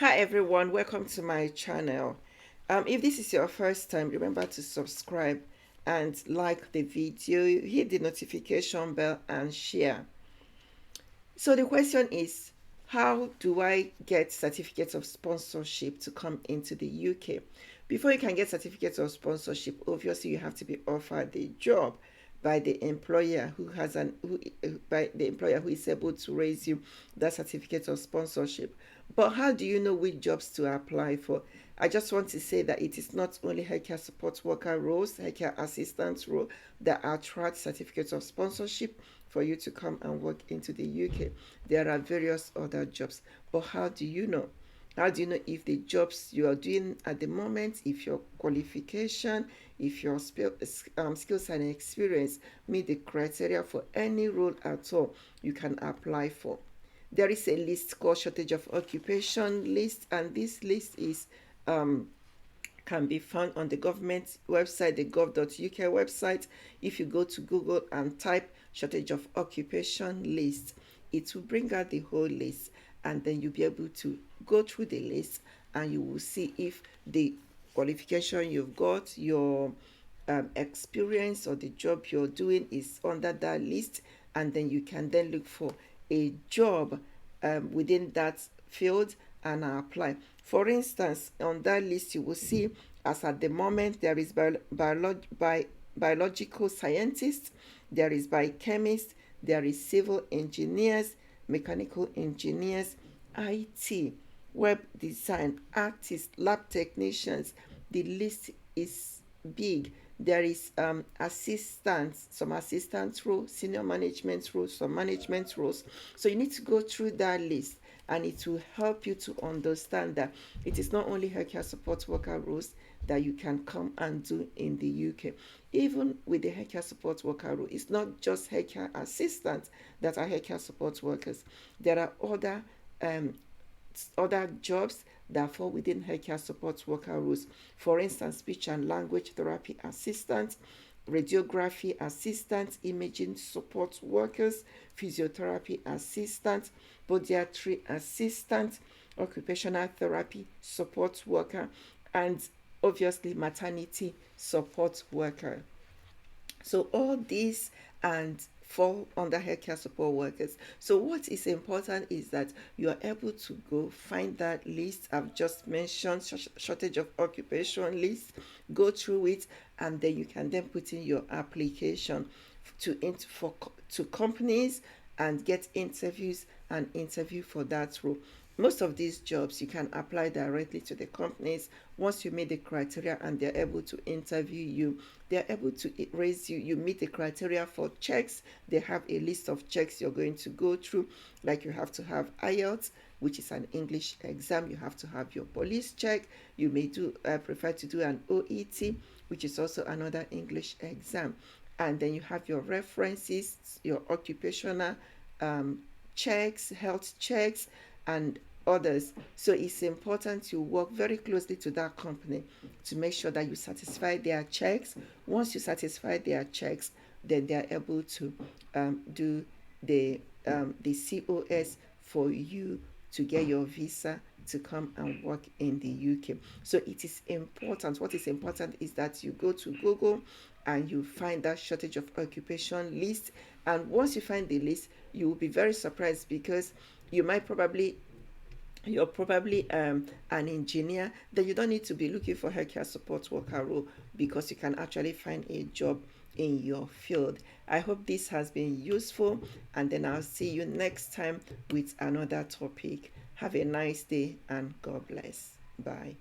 Hi everyone, welcome to my channel. If this is your first time, remember to subscribe and like the video, hit the notification bell and share. So the question is, how do I get certificates of sponsorship to come into the UK? Before you can get certificates of sponsorship, obviously you have to be offered the job by the employer by the employer who is able to raise you that certificate of sponsorship. But how do you know which jobs to apply for? I just want to say that it is not only healthcare support worker roles, healthcare assistant role that attract certificates of sponsorship for you to come and work into the UK. There are various other jobs. But how do you know? How do you know if the jobs you are doing at the moment, if your qualification, if your skills and experience meet the criteria for any role at all you can apply for? There is a list called shortage of occupation list, and this list is can be found on the government website, the gov.uk website. If you go to Google and type shortage of occupation list, it will bring out the whole list, and then you'll be able to go through the list and you will see if the qualification you've got, your experience or the job you're doing is under that list, and then you can then look for a job within that field and apply. For instance, on that list, you will see as at the moment there is biological scientists, there is biochemists, there is civil engineers, mechanical engineers, IT, web design, artists, lab technicians. The list is big. There is assistants, some assistant roles, senior management roles, some management roles. So you need to go through that list, and it will help you to understand that it is not only healthcare support worker roles that you can come and do in the UK. Even with the healthcare support worker role, it's not just healthcare assistants that are healthcare support workers. There are other jobs that fall within healthcare support worker roles. For instance, speech and language therapy assistants, radiography assistants, imaging support workers, physiotherapy assistants, podiatry assistants, occupational therapy support worker, and obviously maternity support worker. So all these and fall under healthcare support workers. So what is important is that you are able to go find that list I've just mentioned, shortage of occupation list, go through it, and then you can then put in your application to companies and get interviews and interview for that role. Most of these jobs you can apply directly to the companies. Once you meet the criteria and they're able to interview you, they're able to raise you. You meet the criteria for checks. They have a list of checks you're going to go through, like you have to have IELTS, which is an English exam. You have to have your police check. You may prefer to do an OET, which is also another English exam. And then you have your references, your occupational checks, health checks, and others. So it's important to work very closely to that company to make sure that you satisfy their checks. Once you satisfy their checks, then they are able to do the COS for you to get your visa to come and work in the UK. So it is important. What is important is that you go to Google and you find that shortage of occupation list. And once you find the list, you will be very surprised because you're probably an engineer, then you don't need to be looking for healthcare support worker role because you can actually find a job in your field. I hope this has been useful, and then I'll see you next time with another topic. Have a nice day and God bless. Bye.